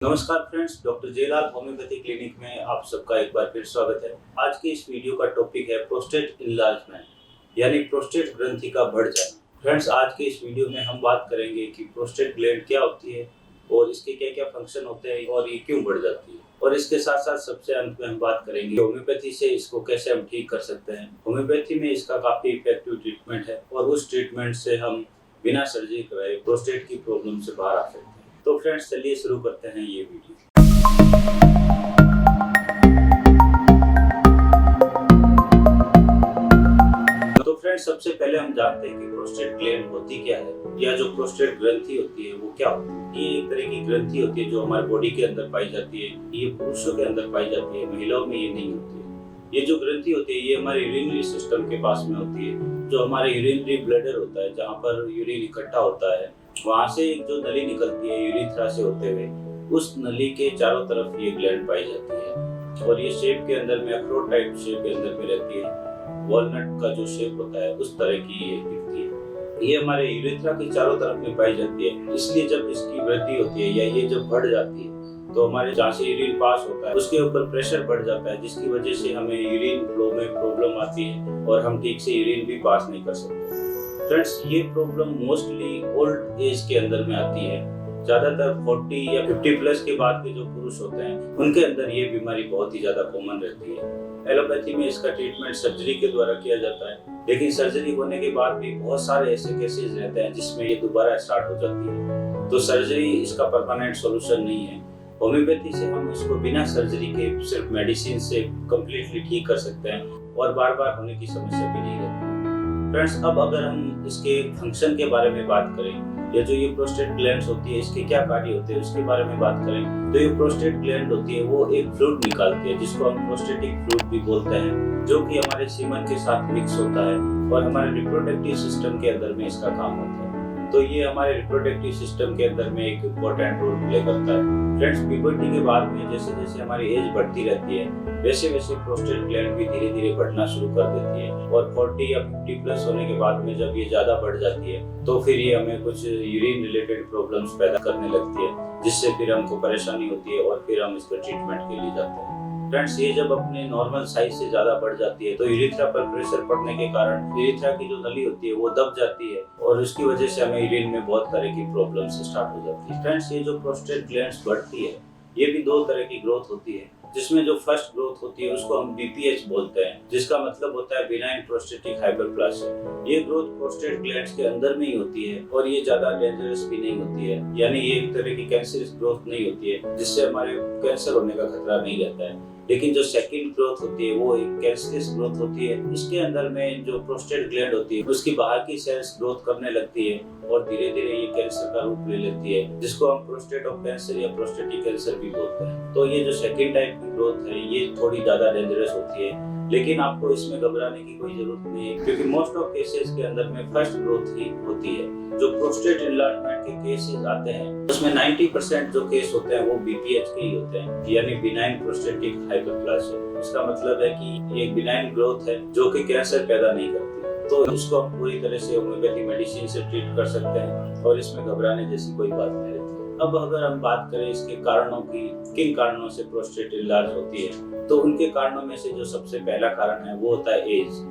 नमस्कार friends, doctor Jaylal homoeopathy clinic में आप सबका एक बार फिर स्वागत है। आज के इस वीडियो का टॉपिक है प्रोस्टेट इनलार्जमेंट यानी प्रोस्टेट ग्रंथि का बढ़ जाना। फ्रेंड्स, आज के इस वीडियो में हम बात करेंगे कि प्रोस्टेट ग्लैंड क्या होती है और इसके क्या क्या फंक्शन होते हैं और ये क्यों बढ़ जाती है। और इसके साथ साथ सबसे अंत में हम बात करेंगे होम्योपैथी से इसको कैसे हम ठीक कर सकते हैं। होम्योपैथी में इसका काफी इफेक्टिव ट्रीटमेंट है और उस ट्रीटमेंट से हम बिना सर्जरी कराए प्रोस्टेट की प्रॉब्लम से बाहर आ सकते हैं। तो फ्रेंड्स, चलिए शुरू करते हैं ये वीडियो। तो फ्रेंड्स, सबसे पहले हम जानते हैं कि प्रोस्टेट ग्लैंड होती क्या है या जो प्रोस्टेट ग्रंथि होती है वो क्या होती है। ये एक तरह की ग्रंथि होती है जो हमारे बॉडी के अंदर पाई जाती है। ये पुरुषों के अंदर पाई जाती है, महिलाओं में ये नहीं होती है। ये जो ग्रंथि होती है ये हमारे यूरिनरी सिस्टम के पास में होती है। जो हमारे यूरिनरी ब्लैडर होता है, जहाँ पर यूरिन इकट्ठा होता है, वहां से एक जो नली निकलती है यूरिथ्रा से होते हुए, उस नली के चारों तरफ ये ग्लैंड पाई जाती है। और ये शेप के अंदर में अखरोट टाइप शेप के अंदर में रहती है। वॉलनट का जो शेप होता है उस तरह की ये दिखती है। ये हमारे यूरिथ्रा के चारों तरफ में पाई जाती है। इसलिए जब इसकी वृद्धि होती है या ये जब बढ़ जाती है तो हमारे जहाँ से यूरिन पास होता है उसके ऊपर प्रेशर बढ़ जाता है, जिसकी वजह से हमें यूरिन फ्लो में प्रॉब्लम आती है और हम ठीक से यूरिन भी पास नहीं कर सकते। फ्रेंड्स, ये प्रॉब्लम मोस्टली ओल्ड एज के अंदर में आती है। ज्यादातर 40 या 50 प्लस के बाद के जो पुरुष होते हैं उनके अंदर ये बीमारी बहुत ही ज्यादा कॉमन रहती है। एलोपैथी में इसका ट्रीटमेंट सर्जरी के द्वारा किया जाता है, लेकिन सर्जरी होने के बाद भी बहुत सारे ऐसे केसेस रहते हैं जिसमें ये दोबारा स्टार्ट हो जाती है। तो सर्जरी इसका परमानेंट सॉल्यूशन नहीं है। होम्योपैथी से हम इसको बिना सर्जरी के सिर्फ मेडिसिन से कम्प्लीटली ठीक कर सकते हैं और बार बार होने की समस्या भी नहीं रहती। फ्रेंड्स, अब अगर हम इसके फंक्शन के बारे में बात करें या जो ये प्रोस्टेट ग्लैंड्स होती है इसके क्या कार्य होते हैं उसके बारे में बात करें, तो ये प्रोस्टेट ग्लैंड होती है वो एक फ्लूइड निकालती है जिसको हम प्रोस्टेटिक फ्लूइड भी बोलते हैं, जो कि हमारे सीमन के साथ मिक्स होता है और हमारे रिप्रोडक्टिव सिस्टम के अंदर में इसका काम होता है। तो ये हमारे रिप्रोडक्टिव सिस्टम के अंदर में एक इम्पोर्टेंट रोल प्ले करता है। फ्रेंड्स, प्यूबर्टी के बाद में जैसे जैसे हमारी एज बढ़ती रहती है वैसे वैसे प्रोस्टेट ग्लैंड भी धीरे धीरे बढ़ना शुरू कर देती है और 40 या 50 प्लस होने के बाद में जब ये ज्यादा बढ़ जाती है तो फिर ये हमें कुछ यूरिन रिलेटेड प्रॉब्लम्स पैदा करने लगती है, जिससे फिर हमको परेशानी होती है और फिर हम इसके ट्रीटमेंट के लिए जाते हैं। फ्रेंड्स, ये जब अपने नॉर्मल साइज से ज्यादा बढ़ जाती है तो यूरिथ्रा पर प्रेशर पड़ने के कारण यूरिथ्रा की जो नली होती है वो दब जाती है और उसकी वजह से हमें यूरिन में बहुत तरह की प्रॉब्लम्स स्टार्ट हो जाती है। फ्रेंड्स, ये जो प्रोस्टेट ग्लैंड्स बढ़ती है ये भी दो तरह की ग्रोथ होती है, जिसमें जो फर्स्ट ग्रोथ होती है उसको हम बीपीएच बोलते हैं, जिसका मतलब होता है बिनाइन प्रोस्टेटिक हाइपरप्लासिया। ये ग्रोथ प्रोस्टेट ग्लैंड्स के अंदर में ही होती है और ये ज्यादा डेंजरस भी नहीं होती है, यानी ये एक तरह की कैंसरस ग्रोथ नहीं होती है जिससे हमारे कैंसर होने का खतरा नहीं रहता है। लेकिन जो सेकंड ग्रोथ होती है वो एक कैंसरस ग्रोथ होती है। इसके अंदर में जो प्रोस्टेट ग्लैंड होती है उसकी बाहर की सेल्स ग्रोथ करने लगती है और धीरे धीरे ये कैंसर का रूप ले लेती है, जिसको हम प्रोस्टेट ऑफ कैंसर या प्रोस्टेटिक कैंसर भी बोलते हैं। तो ये जो सेकंड टाइप की ग्रोथ है ये थोड़ी ज्यादा डेंजरस होती है, लेकिन आपको इसमें घबराने की कोई जरूरत नहीं है, क्योंकि मोस्ट ऑफ केसेस के अंदर में फर्स्ट ग्रोथ ही होती है। जो प्रोस्टेट इनलार्जमेंट के केसेस आते हैं उसमें 90% जो केस होते हैं वो बीपीएच के ही होते हैं, यानी बिनाइन प्रोस्टेटिक हाइपरप्लासिया। इसका मतलब है कि ये एक बिनाइन ग्रोथ है जो कि कैंसर पैदा नहीं करती। तो इसको हम पूरी तरह से होम्योपैथी मेडिसिन से ट्रीट कर सकते हैं और इसमें घबराने जैसी कोई बात नहीं रहती। अब अगर हम बात करें इसके कारणों की, किन कारणों से प्रोस्टेट इनलार्ज होती है, तो उनके कारणों में से जो सबसे पहला कारण है वो होता है एज।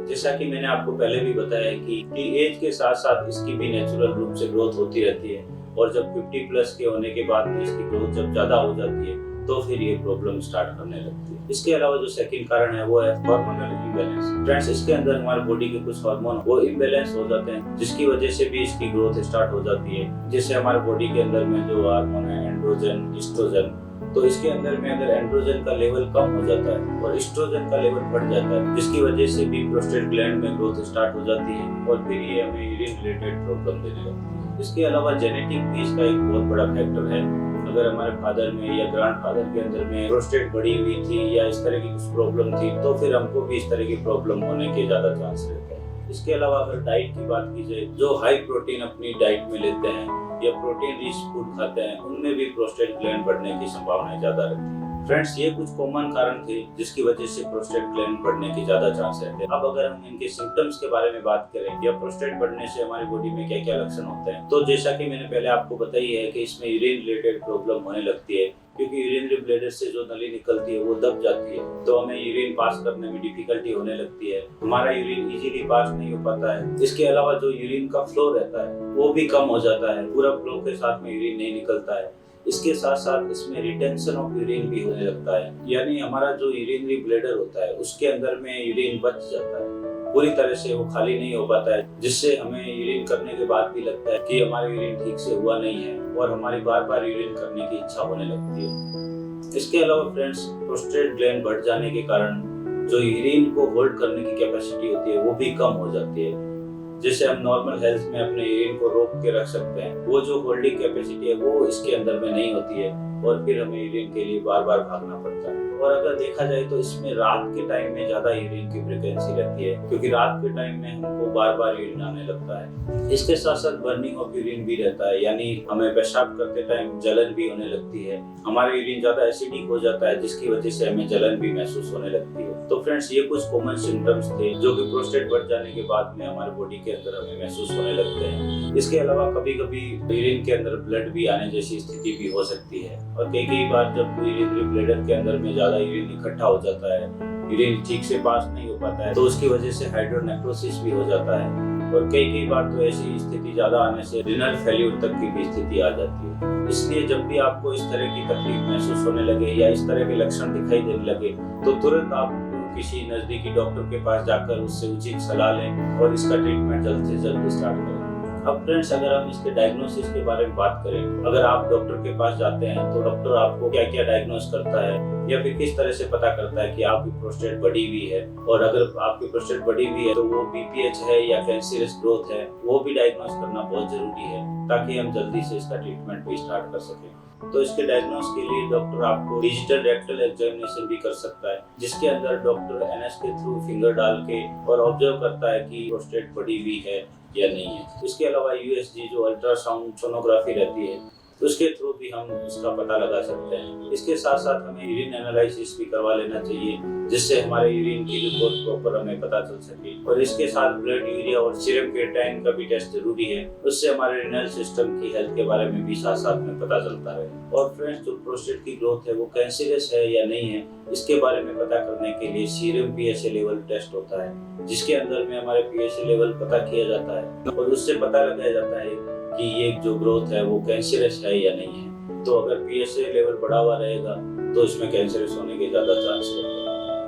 जैसा कि मैंने आपको पहले भी बताया कि एज के साथ साथ इसकी भी नेचुरल रूप से ग्रोथ होती रहती है और जब 50 प्लस के होने के बाद में इसकी ग्रोथ जब ज्यादा हो जाती है तो फिर ये प्रॉब्लम स्टार्ट करने लगती है। इसके अलावा जो सेकंड कारण है वो है हार्मोनल इम्बैलेंस। फ्रेंड्स, इसके अंदर हमारे बॉडी के कुछ हार्मोन वो इम्बैलेंस हो जाते हैं, जिसकी वजह से भी इसकी ग्रोथ स्टार्ट हो जाती है। जैसे हमारे बॉडी के अंदर में जो हार्मोन है एंड्रोजन, एस्ट्रोजन, तो इसके अंदर में अगर एंड्रोजन का लेवल कम हो जाता है और एस्ट्रोजन का लेवल बढ़ जाता है, जिसकी वजह से भी प्रोस्टेट ग्लैंड में ग्रोथ स्टार्ट हो जाती है और फिर ये हमें यूरिन रिलेटेड प्रॉब्लम देने लगती है। इसके अलावा जेनेटिक भी इसका एक बहुत बड़ा फैक्टर है। अगर हमारे फादर में या ग्रैंडफादर के अंदर में प्रोस्टेट बढ़ी हुई थी या इस तरह की कुछ प्रॉब्लम थी तो फिर हमको भी इस तरह की प्रॉब्लम होने के ज्यादा चांस रहते हैं। इसके अलावा अगर डाइट की बात की जाए, जो हाई प्रोटीन अपनी डाइट में लेते हैं या प्रोटीन रिच फूड खाते हैं उनमें भी प्रोस्टेट ग्लैंड बढ़ने की संभावना ज्यादा रहती है। फ्रेंड्स, ये कुछ कॉमन कारण थे जिसकी वजह से प्रोस्टेट ग्लैंड बढ़ने के ज्यादा चांस रहते हैं। अब अगर हम इनके सिम्टम्स के बारे में बात करें या प्रोस्टेट बढ़ने से हमारी बॉडी में क्या क्या लक्षण होते हैं, तो जैसा कि मैंने पहले आपको बताई है कि इसमें यूरिन रिलेटेड प्रॉब्लम होने लगती है, क्योंकि यूरिनरी ब्लैडर से जो नली निकलती है वो दब जाती है, तो हमें यूरिन पास करने में डिफिकल्टी होने लगती है, हमारा यूरिन इजीली पास नहीं हो पाता है। इसके अलावा जो यूरिन का फ्लो रहता है वो भी कम हो जाता है, पूरा फ्लो के साथ में यूरिन नहीं निकलता है। इसके साथ साथ इसमें रिटेंशन ऑफ यूरिन भी होने लगता है, यानी हमारा जो यूरिनरी ब्लैडर होता है उसके अंदर में यूरिन बच जाता है, पूरी तरह से वो खाली नहीं हो पाता है, जिससे हमें यूरिन करने के बाद भी लगता है कि हमारा यूरिन ठीक से हुआ नहीं है और हमारी बार बार यूरिन करने की इच्छा होने लगती है। इसके अलावा फ्रेंड्स, प्रोस्टेट ग्लैंड बढ़ जाने के कारण जो यूरिन को होल्ड करने की कैपेसिटी होती है वो भी कम हो जाती है। जैसे हम नॉर्मल हेल्थ में अपने यूरिन को रोक के रख सकते हैं, वो जो होल्डिंग कैपेसिटी है वो इसके अंदर में नहीं होती है और फिर हमें यूरिन के लिए बार बार भागना पड़ता है। और अगर देखा जाए तो इसमें रात के टाइम में ज्यादा यूरिन की फ्रीक्वेंसी रहती है, क्योंकि रात के टाइम में हमको बार बार यूरिन आने लगता है। इसके साथ साथ बर्निंग ऑफ यूरिन भी रहता है, यानी हमें पेशाब करते टाइम जलन भी होने लगती है, हमारा यूरिन ज्यादा एसिडिक हो जाता है जिसकी वजह से हमें जलन भी महसूस होने लगती है। तो फ्रेंड्स, ये कुछ कॉमन सिम्टम्स थे जो कि प्रोस्टेट बढ़ जाने के बाद में हमारे बॉडी के अंदर हमें महसूस होने लगते हैं। इसके अलावा कभी कभी यूरिन के अंदर ब्लड भी आने जैसी स्थिति भी हो सकती है, और कई बार जब यूरिनरी ब्लैडर के अंदर में ज्यादा यूरिन इकट्ठा हो जाता है, यूरिन ठीक से पास नहीं हो पाता है, तो उसकी वजह से हाइड्रोनेफ्रोसिस भी हो जाता है, और कई बार तो ऐसी स्थिति ज्यादा आने से रिनल फेल्यूर तक की भी स्थिति आ जाती है। इसलिए जब भी आपको इस तरह की तकलीफ महसूस होने लगे या इस तरह के लक्षण दिखाई देने लगे, तो तुरंत आप किसी नजदीकी डॉक्टर के पास जाकर उससे उचित सलाह लें और इसका ट्रीटमेंट जल्द से जल्द स्टार्ट करें। अब फ्रेंड्स, अगर हम इसके डायग्नोसिस के बारे में बात करें, अगर आप डॉक्टर के पास जाते हैं तो डॉक्टर आपको क्या क्या डायग्नोस करता है या फिर किस तरह से पता करता है कि आपकी प्रोस्टेट बढ़ी हुई है, और अगर आपकी प्रोस्टेट बढ़ी हुई है तो वो BPH है या कैंसरस ग्रोथ है, वो भी डायग्नोस करना बहुत जरूरी है ताकि हम जल्दी से इसका ट्रीटमेंट भी स्टार्ट कर सकें। तो इसके डायग्नोस के लिए डॉक्टर आपको डिजिटल रेक्टल एग्जामिनेशन भी कर सकता है, जिसके अंदर डॉक्टर NS के थ्रू फिंगर डाल के और ऑब्जर्व करता है कि प्रोस्टेट बढ़ी हुई है या नहीं है। इसके अलावा USG जो अल्ट्रासाउंड सोनोग्राफी रहती है, उसके थ्रू भी हम इसका पता लगा सकते हैं। इसके साथ साथ हमें यूरिन एनालिसिस भी करवा लेना चाहिए, जिससे हमारे यूरिन की रिपोर्ट प्रॉपर हमें पता चल सके, और इसके साथ ब्लड यूरिया और सीरम क्रिएटिनिन का भी टेस्ट जरूरी है, उससे हमारे रिनल सिस्टम की हेल्थ के बारे में भी साथ साथ में पता चलता रहे। और फ्रेंड्स, जो प्रोस्टेट की ग्रोथ है वो कैंसरस है या नहीं है, इसके बारे में पता करने के लिए सीरम PSA लेवल टेस्ट होता है, जिसके अंदर में हमारे PSA लेवल पता किया जाता है और उससे पता लगाया जाता है कि ये जो ग्रोथ है वो कैंसरस है या नहीं है। तो अगर PSA लेवल बढ़ा हुआ रहेगा तो इसमें कैंसरस होने के ज्यादा चांस रहते हैं।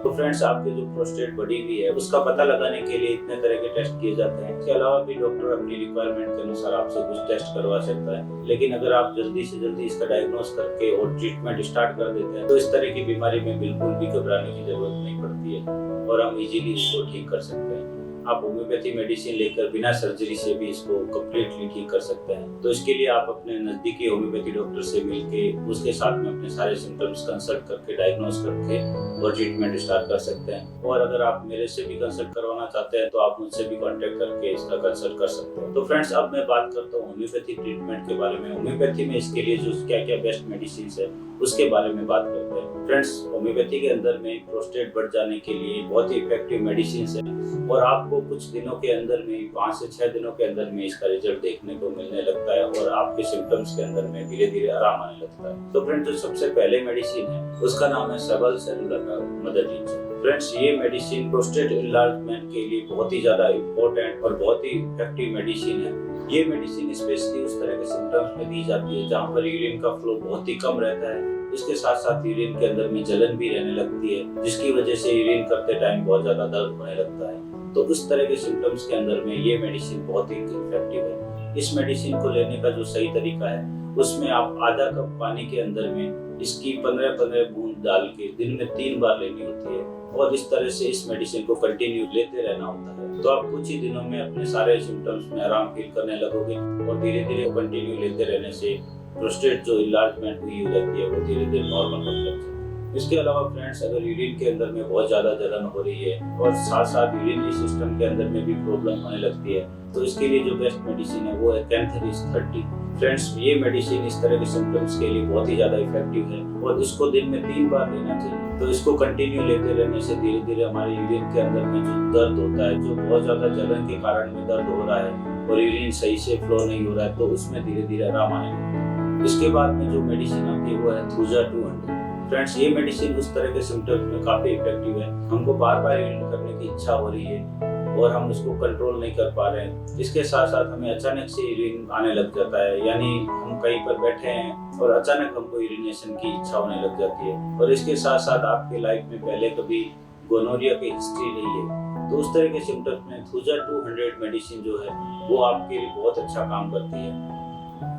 तो फ्रेंड्स, आपके जो प्रोस्टेट बढ़ी हुई है उसका पता लगाने के लिए इतने तरह के टेस्ट किए जाते हैं। इसके अलावा भी डॉक्टर अपनी रिक्वायरमेंट के अनुसार आपसे कुछ टेस्ट करवा सकता है, लेकिन अगर आप जल्दी से जल्दी इसका डायग्नोस करके और ट्रीटमेंट स्टार्ट कर देते हैं तो इस तरह की बीमारी में बिल्कुल भी घबराने की जरूरत नहीं पड़ती है और हम इजीली इसको ठीक कर सकते हैं। आप होम्योपैथी मेडिसिन लेकर बिना सर्जरी से भी इसको कम्प्लीटली ठीक कर सकते हैं। तो इसके लिए आप अपने नजदीकी होम्योपैथी डॉक्टर से मिलके उसके साथ में अपने सारे सिम्टम्स कंसल्ट करके डायग्नोस करके और ट्रीटमेंट स्टार्ट कर सकते हैं। और अगर आप मेरे से भी कंसल्ट करवाना चाहते हैं तो आप मुझसे भी कांटेक्ट करके इसका कंसल्ट कर सकते हैं। तो फ्रेंड्स, अब मैं बात करता हूँ होम्योपैथी ट्रीटमेंट के बारे में। होम्योपैथी में इसके लिए जो क्या क्या बेस्ट मेडिसिन है उसके बारे में बात करते हैं। फ्रेंड्स, होम्योपैथी के अंदर में प्रोस्टेट बढ़ जाने के लिए बहुत ही इफेक्टिव मेडिसिन है और आपको कुछ दिनों के अंदर में 5 से 6 दिनों के अंदर में इसका रिजल्ट देखने को मिलने लगता है और आपके सिम्टम्स के अंदर में धीरे धीरे आराम आने लगता है। तो फ्रेंड्स, जो सबसे पहले मेडिसिन है उसका नाम है सबल सेलुलर मदर टिंचर। फ्रेंड्स, ये मेडिसिन प्रोस्टेट इनलार्जमेंट के लिए बहुत ही ज्यादा इम्पोर्टेंट और बहुत ही इफेक्टिव मेडिसिन है। ये मेडिसिन स्पेशली उस तरह के सिम्टम्स में दी जाती है जहाँ पर यूरिन का फ्लो बहुत ही कम रहता है। इसके साथ साथ यूरिन के अंदर में जलन भी रहने लगती है, जिसकी वजह से यूरिन करते टाइम बहुत ज्यादा दर्द होने लगता है। तो उस तरह के सिम्टम्स के अंदर में ये मेडिसिन बहुत ही इफेक्टिव है। इस मेडिसिन को लेने का जो सही तरीका है उसमें आप आधा कप पानी के अंदर में इसकी 15-15 बूंद डाल के दिन में 3 बार लेनी होती है और इस तरह से इस मेडिसिन को कंटिन्यू लेते रहना होता है। तो आप कुछ ही दिनों में अपने सारे सिम्टम्स में आराम फील करने लगोगे और धीरे धीरे कंटिन्यू लेते रहने से प्रोस्टेट जो इनलार्जमेंट हुई हो जाती है वो धीरे धीरे नॉर्मल हो जाती है। इसके अलावा फ्रेंड्स, अगर यूरिन के अंदर में बहुत ज्यादा जलन हो रही है और साथ साथ यूरिनरी सिस्टम के अंदर में भी प्रॉब्लम होने लगती है तो इसके लिए जो बेस्ट मेडिसिन है वो है कैंथेरिस 30। फ्रेंड्स, ये मेडिसिन इस तरह के सिम्टम्स के लिए बहुत ही ज्यादा इफेक्टिव है और इसको दिन में 3 बार लेना चाहिए। तो इसको कंटिन्यू लेते रहने से धीरे धीरे हमारे यूरिन के अंदर में जो दर्द होता है, जो बहुत ज्यादा जलन के कारण में दर्द हो रहा है और यूरिन सही से फ्लो नहीं हो रहा है, तो उसमें धीरे धीरे आराम आने लगता है। इसके बाद में जो मेडिसिन आती है वो है थूजा 200। फ्रेंड्स, ये मेडिसिन उस तरह के सिम्टम्स में काफी इफेक्टिव है। हमको बार बार यूरिन करने की इच्छा हो रही है और हम उसको कंट्रोल नहीं कर पा रहे हैं। इसके साथ साथ हमें अचानक से यूरिन आने लग जाता है, यानी हम कहीं पर बैठे हैं और अचानक हमको यूरिनेशन की इच्छा होने लग जाती है। और इसके साथ साथ आपके लाइफ में पहले कभी गोनोरिया की हिस्ट्री नहीं है, तो उस तरह के सिम्टम्स में थूजा 200 मेडिसिन जो है वो आपके लिए बहुत अच्छा काम करती है।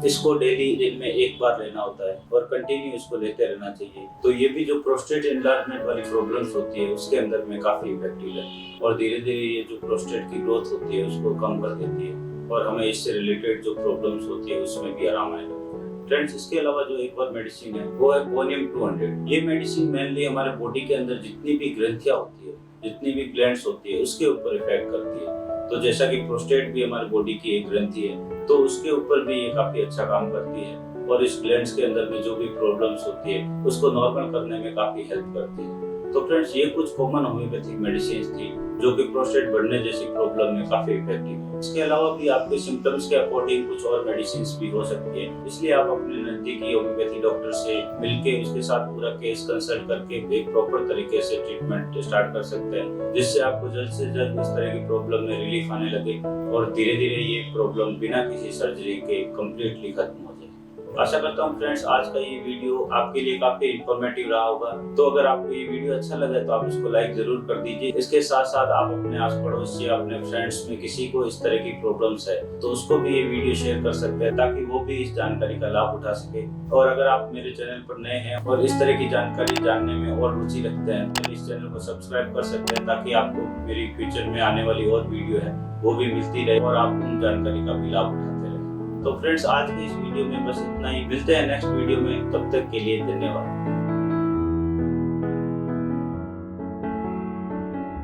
इसको डेली दिन में 1 बार लेना होता है और कंटिन्यू इसको लेते रहना चाहिए। तो ये भी जो प्रोस्टेट एनलार्जमेंट वाली प्रॉब्लम्स होती है उसके अंदर में काफी इफेक्टिव रहती है और धीरे धीरे ये जो प्रोस्टेट की ग्रोथ होती है उसको कम कर देती है और हमें इससे रिलेटेड जो प्रॉब्लम्स होती है उसमें भी आराम आएगा। फ्रेंड्स, इसके अलावा जो एक और मेडिसिन है वो है कोनियम 200। ये मेडिसिन मेनली हमारे बॉडी के अंदर जितनी भी ग्रंथियां होती है, जितनी भी ग्लैंड्स होती है उसके ऊपर इफेक्ट करती है। तो जैसा कि प्रोस्टेट भी हमारी बॉडी की एक ग्रंथि है, तो उसके ऊपर भी ये काफी अच्छा काम करती है और इस ग्लैंड्स के अंदर में जो भी प्रॉब्लम्स होती है उसको नॉर्मल करने में काफी हेल्प करती है। तो फ्रेंड्स, ये कुछ कॉमन होम्योपैथिक मेडिसिन थी जो कि प्रोस्टेट बढ़ने जैसी प्रॉब्लम में काफी इफेक्टिव है। इसके अलावा भी आपके सिम्टम्स के अकॉर्डिंग कुछ और मेडिसिन भी हो सकती है, इसलिए आप अपने नजदीकी होम्योपैथी डॉक्टर से मिलके उसके साथ पूरा केस कंसल्ट करके एक प्रॉपर तरीके से ट्रीटमेंट स्टार्ट कर सकते हैं, जिससे आपको जल्द से जल्द इस तरह की प्रॉब्लम में रिलीफ आने लगे और धीरे धीरे ये प्रॉब्लम बिना किसी सर्जरी के कम्प्लीटली खत्म हो जाए। आशा करता हूँ फ्रेंड्स, आज का ये वीडियो आपके लिए काफी इंफॉर्मेटिव रहा होगा। तो अगर आपको ये वीडियो अच्छा लगा तो आप इसको लाइक जरूर कर दीजिए। इसके साथ साथ आप अपने आस पड़ोस या अपने फ्रेंड्स में किसी को इस तरह की प्रॉब्लम्स है तो उसको भी ये वीडियो शेयर कर सकते हैं, ताकि वो भी इस जानकारी का लाभ उठा सके। और अगर आप मेरे चैनल पर नए हैं और इस तरह की जानकारी जानने में और रुचि रखते हैं तो इस चैनल को सब्सक्राइब कर सकते हैं, ताकि आपको मेरी फ्यूचर में आने वाली और वीडियो है वो भी मिलती रहे और आप उन जानकारी का भी लाभ उठाते रहे। तो फ्रेंड्स, आज के इस वीडियो में बस इतना ही। मिलते हैं नेक्स्ट वीडियो में, तब तक के लिए धन्यवाद।